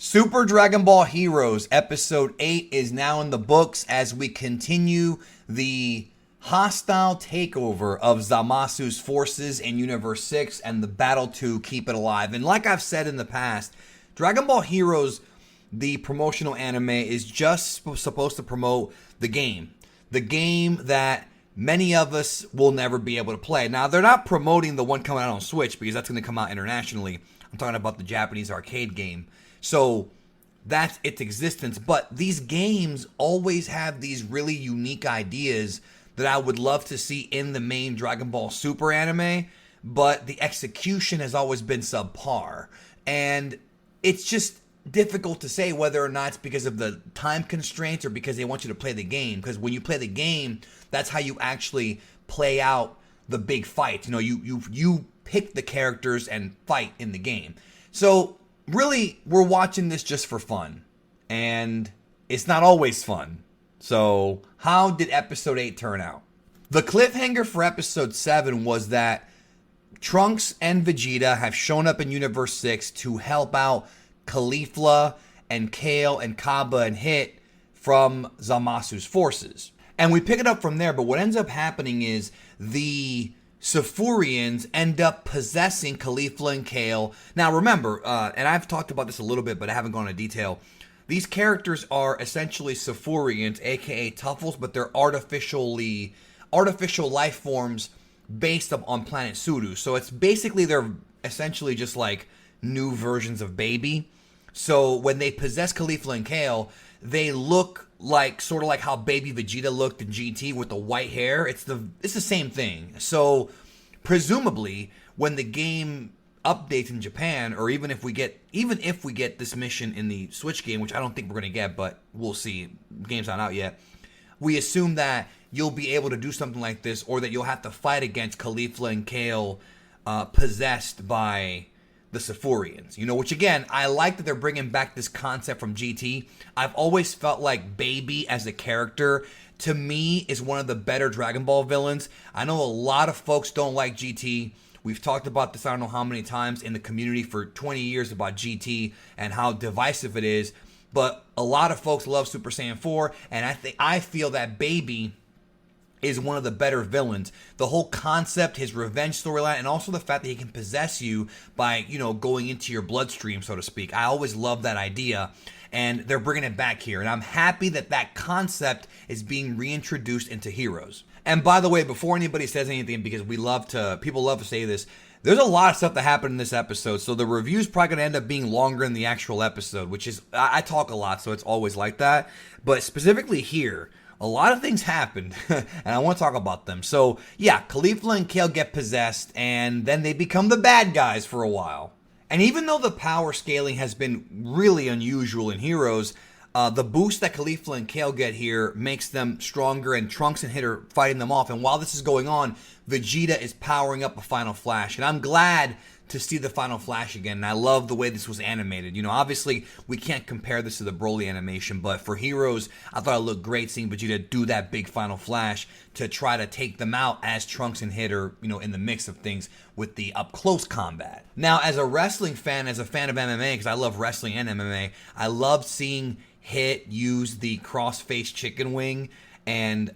Super Dragon Ball Heroes Episode 8 is now in the books as we continue the hostile takeover of Zamasu's forces in Universe 6 and the battle to keep it alive. And like I've said in the past, Dragon Ball Heroes, the promotional anime, is just supposed to promote the game. The game that many of us will never be able to play. Now, they're not promoting the one coming out on Switch because that's going to come out internationally. I'm talking about the Japanese arcade game. So that's its existence. But these games always have these really unique ideas that I would love to see in the main Dragon Ball Super anime, but the execution has always been subpar. And it's just difficult to say whether or not it's because of the time constraints or because they want you to play the game. Because when you play the game, that's how you actually play out the big fight. You know, you pick the characters and fight in the game. So really, we're watching this just for fun, and it's not always fun. So how did Episode 8 turn out? The cliffhanger for Episode 7 was that Trunks and Vegeta have shown up in Universe 6 to help out Caulifla and Kale and Kaba and Hit from Zamasu's forces. And we pick it up from there, but what ends up happening is the Tsufurians end up possessing Caulifla and Kale. Now remember, and I've talked about this a little bit, but I haven't gone into detail. These characters are essentially Tsufurians, aka Tuffles, but they're artificial life forms based on planet Suru. So it's basically they're essentially just like new versions of Baby. So when they possess Caulifla and Kale, they look like sort of like how Baby Vegeta looked in GT with the white hair. It's the same thing. So presumably when the game updates in Japan, or even if we get this mission in the Switch game, which I don't think we're gonna get, but we'll see. The game's not out yet. We assume that you'll be able to do something like this, or that you'll have to fight against Caulifla and Kale possessed by the Tsufurians, you know, which again, I like that they're bringing back this concept from GT. I've always felt like Baby as a character, to me, is one of the better Dragon Ball villains. I know a lot of folks don't like GT. We've talked about this I don't know how many times in the community for 20 years about GT and how divisive it is, but a lot of folks love Super Saiyan 4, and I feel that Baby is one of the better villains. The whole concept, his revenge storyline, and also the fact that he can possess you by, you know, going into your bloodstream, so to speak. I always love that idea, and they're bringing it back here. And I'm happy that that concept is being reintroduced into Heroes. And by the way, before anybody says anything, because people love to say this, there's a lot of stuff that happened in this episode, so the review's probably going to end up being longer than the actual episode, which is, I talk a lot, so it's always like that. But specifically here, a lot of things happened, and I want to talk about them. So, yeah, Caulifla and Kale get possessed, and then they become the bad guys for a while. And even though the power scaling has been really unusual in Heroes, the boost that Caulifla and Kale get here makes them stronger, and Trunks and Hit are fighting them off. And while this is going on, Vegeta is powering up a Final Flash. And I'm glad to see the Final Flash again, and I love the way this was animated. You know, obviously, we can't compare this to the Broly animation, but for Heroes, I thought it looked great seeing Vegeta do that big Final Flash to try to take them out as Trunks and Hit are, you know, in the mix of things with the up-close combat. Now, as a wrestling fan, as a fan of MMA, because I love wrestling and MMA, I loved seeing Hit use the cross-face chicken wing, and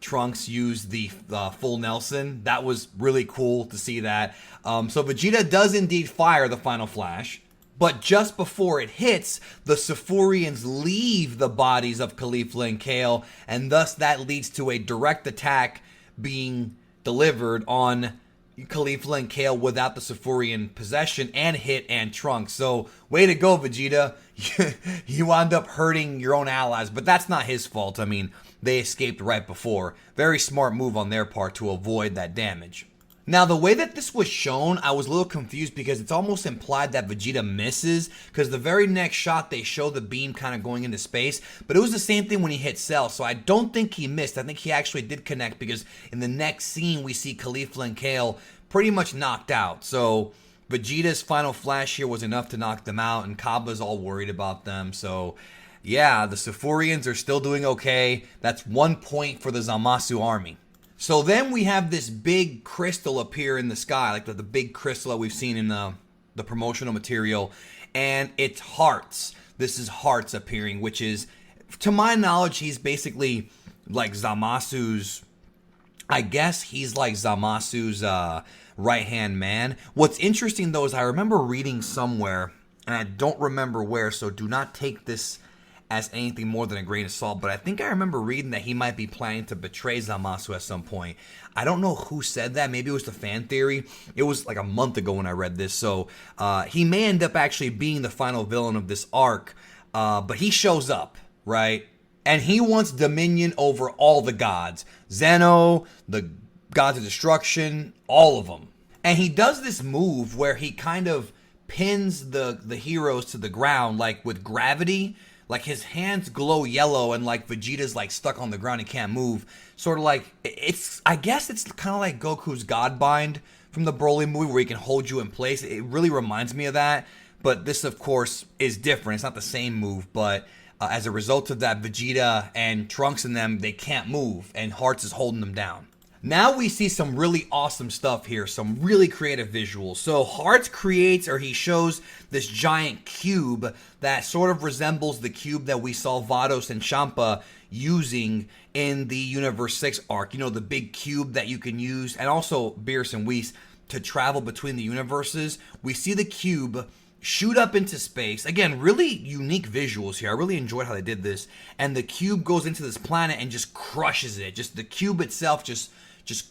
Trunks used the full Nelson. That was really cool to see that. So Vegeta does indeed fire the Final Flash, but just before it hits, the Tsufurians leave the bodies of Caulifla and Kale, and thus that leads to a direct attack being delivered on Caulifla and Kale without the Tsufurian possession, and Hit and Trunks. So way to go, Vegeta. You wound up hurting your own allies, but that's not his fault. I mean, they escaped right before. Very smart move on their part to avoid that damage. Now, the way that this was shown, I was a little confused because it's almost implied that Vegeta misses, because the very next shot they show the beam kind of going into space, but it was the same thing when he hit Cell, so I don't think he missed. I think he actually did connect, because in the next scene we see Caulifla and Kale pretty much knocked out. So Vegeta's Final Flash here was enough to knock them out, and Kaba's all worried about them. So yeah, the Tsufurians are still doing okay. That's 1 point for the Zamasu army. So then we have this big crystal appear in the sky, like the big crystal that we've seen in the promotional material. and it's Hearts. This is Hearts appearing, which is, to my knowledge, he's basically like Zamasu's, I guess he's like Zamasu's right-hand man. What's interesting, though, is I remember reading somewhere, and I don't remember where, so do not take this as anything more than a grain of salt, but I think I remember reading that he might be planning to betray Zamasu at some point. I don't know who said that. Maybe it was the fan theory. It was like a month ago when I read this, so he may end up actually being the final villain of this arc, but he shows up, right? And he wants dominion over all the gods. Zeno, the gods of destruction, all of them. And he does this move where he kind of pins the heroes to the ground, like with gravity. Like his hands glow yellow and like Vegeta's like stuck on the ground, he can't move. Sort of like, I guess it's kind of like Goku's Godbind from the Broly movie where he can hold you in place. It really reminds me of that. But this, of course, is different. It's not the same move, but as a result of that, Vegeta and Trunks and them, they can't move, and Hearts is holding them down. Now we see some really awesome stuff here, some really creative visuals. So Hearts creates, or he shows, this giant cube that sort of resembles the cube that we saw Vados and Champa using in the Universe 6 arc. You know, the big cube that you can use, and also Beerus and Whis, to travel between the universes. We see the cube shoot up into space. Again, really unique visuals here. I really enjoyed how they did this. And the cube goes into this planet and just crushes it. Just the cube itself just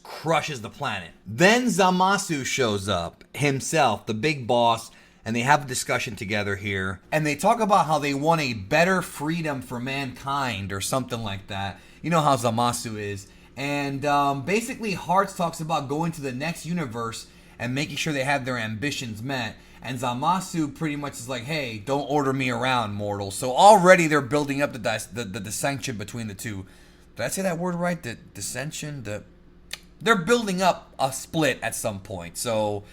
crushes the planet. Then Zamasu shows up himself, the big boss, and they have a discussion together here. And they talk about how they want a better freedom for mankind or something like that. You know how Zamasu is. And basically Hearts talks about going to the next universe and making sure they have their ambitions met. And Zamasu pretty much is like, hey, don't order me around, mortal. So already they're building up the dissension between the two. Did I say that word right? The dissension? They're building up a split at some point. So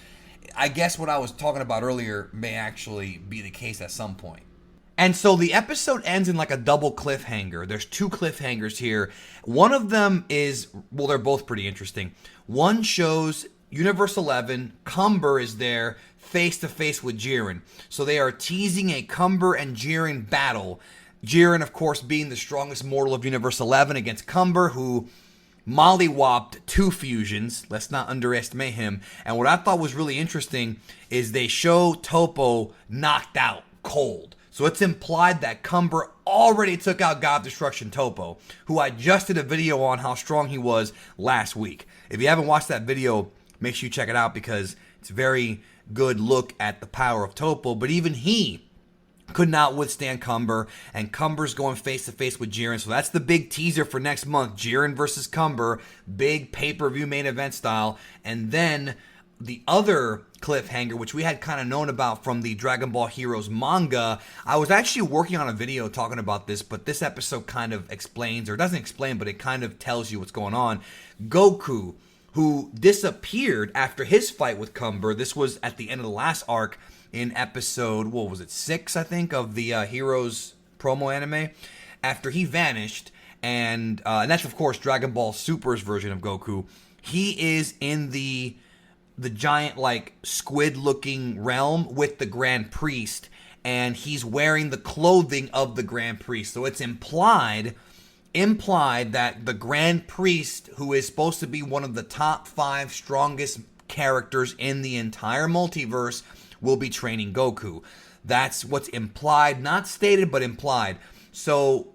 I guess what I was talking about earlier may actually be the case at some point. And so the episode ends in like a double cliffhanger. There's two cliffhangers here. One of them is, well, they're both pretty interesting. One shows Universe 11, CUMBER is there face to face with JIREN. So they are teasing a CUMBER and JIREN battle. JIREN, of course, being the strongest mortal of Universe 11 against CUMBER, who mollywopped 2 fusions. Let's not underestimate him. And what I thought was really interesting is they show Toppo knocked out cold. So it's implied that CUMBER already took out God of Destruction Toppo, who I just did a video on how strong he was last week. If you haven't watched that video, make sure you check it out because it's a very good look at the power of Toppo. But even he could not withstand CUMBER, and CUMBER's going face to face with JIREN. So that's the big teaser for next month. JIREN versus CUMBER, big pay-per-view main event style. And then the other cliffhanger, which we had kind of known about from the Dragon Ball Heroes manga. I was actually working on a video talking about this, but this episode kind of explains, or doesn't explain, but it kind of tells you what's going on. Goku, who disappeared after his fight with CUMBER. This was at the end of the last arc in episode, 6, I think, of the Heroes promo anime. After he vanished, and that's, of course, Dragon Ball Super's version of Goku. He is in the giant, like, squid-looking realm with the Grand Priest, and he's wearing the clothing of the Grand Priest. So it's implied that the Grand Priest, who is supposed to be one of the top 5 strongest characters in the entire multiverse, will be training Goku. That's what's implied, not stated, but implied. So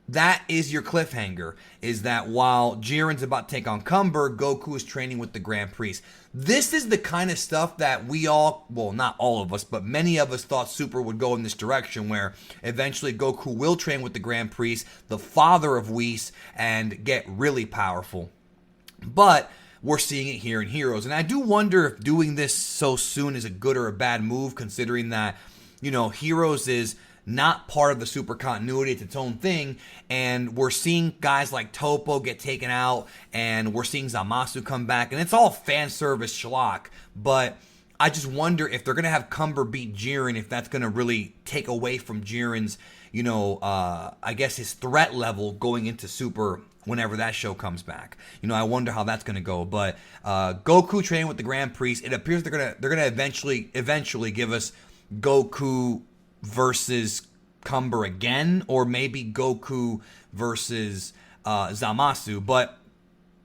that is your cliffhanger, is that while JIREN's about to take on CUMBER, Goku is training with the Grand Priest. This is the kind of stuff that we all, well, not all of us, but many of us thought Super would go in this direction, where eventually Goku will train with the Grand Priest, the father of Whis, and get really powerful. But we're seeing it here in Heroes. And I do wonder if doing this so soon is a good or a bad move, considering that, you know, Heroes is not part of the super continuity. It's its own thing. And we're seeing guys like Toppo get taken out, and we're seeing Zamasu come back, and it's all fan service schlock. But I just wonder if they're going to have CUMBER beat JIREN, if that's going to really take away from JIREN's, you know, I guess his threat level going into Super whenever that show comes back. You know, I wonder how that's going to go. But Goku training with the Grand Priest, it appears they're gonna eventually give us Goku versus CUMBER again, or maybe Goku versus Zamasu. But,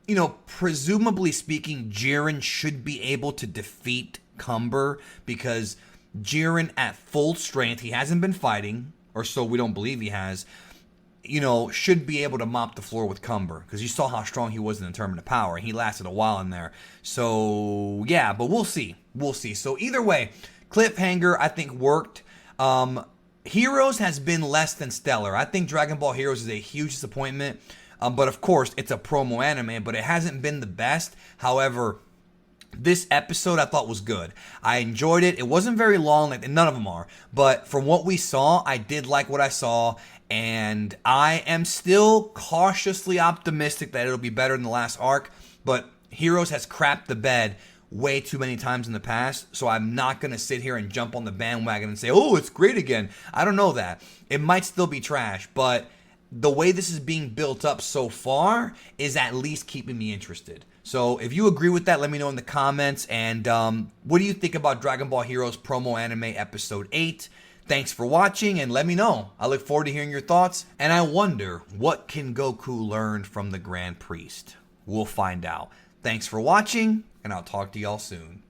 you know, presumably speaking, JIREN should be able to defeat CUMBER because JIREN at full strength, he hasn't been fighting, or so we don't believe he has, you know, should be able to mop the floor with CUMBER because you saw how strong he was in the tournament of power. He lasted a while in there. So, yeah, but we'll see. We'll see. So, either way, cliffhanger, I think, worked. Heroes has been less than stellar. I think Dragon Ball Heroes is a huge disappointment. But, of course, it's a promo anime, but it hasn't been the best. However, this episode I thought was good. I enjoyed it. It wasn't very long, like none of them are. But from what we saw, I did like what I saw. And I am still cautiously optimistic that it'll be better than the last arc. But Heroes has crapped the bed way too many times in the past. So I'm not going to sit here and jump on the bandwagon and say, oh, it's great again. I don't know that. It might still be trash. But the way this is being built up so far is at least keeping me interested. So if you agree with that, let me know in the comments. And what do you think about Dragon Ball Heroes Promo Anime Episode 8? Thanks for watching, and let me know. I look forward to hearing your thoughts. And I wonder, what can Goku learn from the Grand Priest? We'll find out. Thanks for watching, and I'll talk to y'all soon.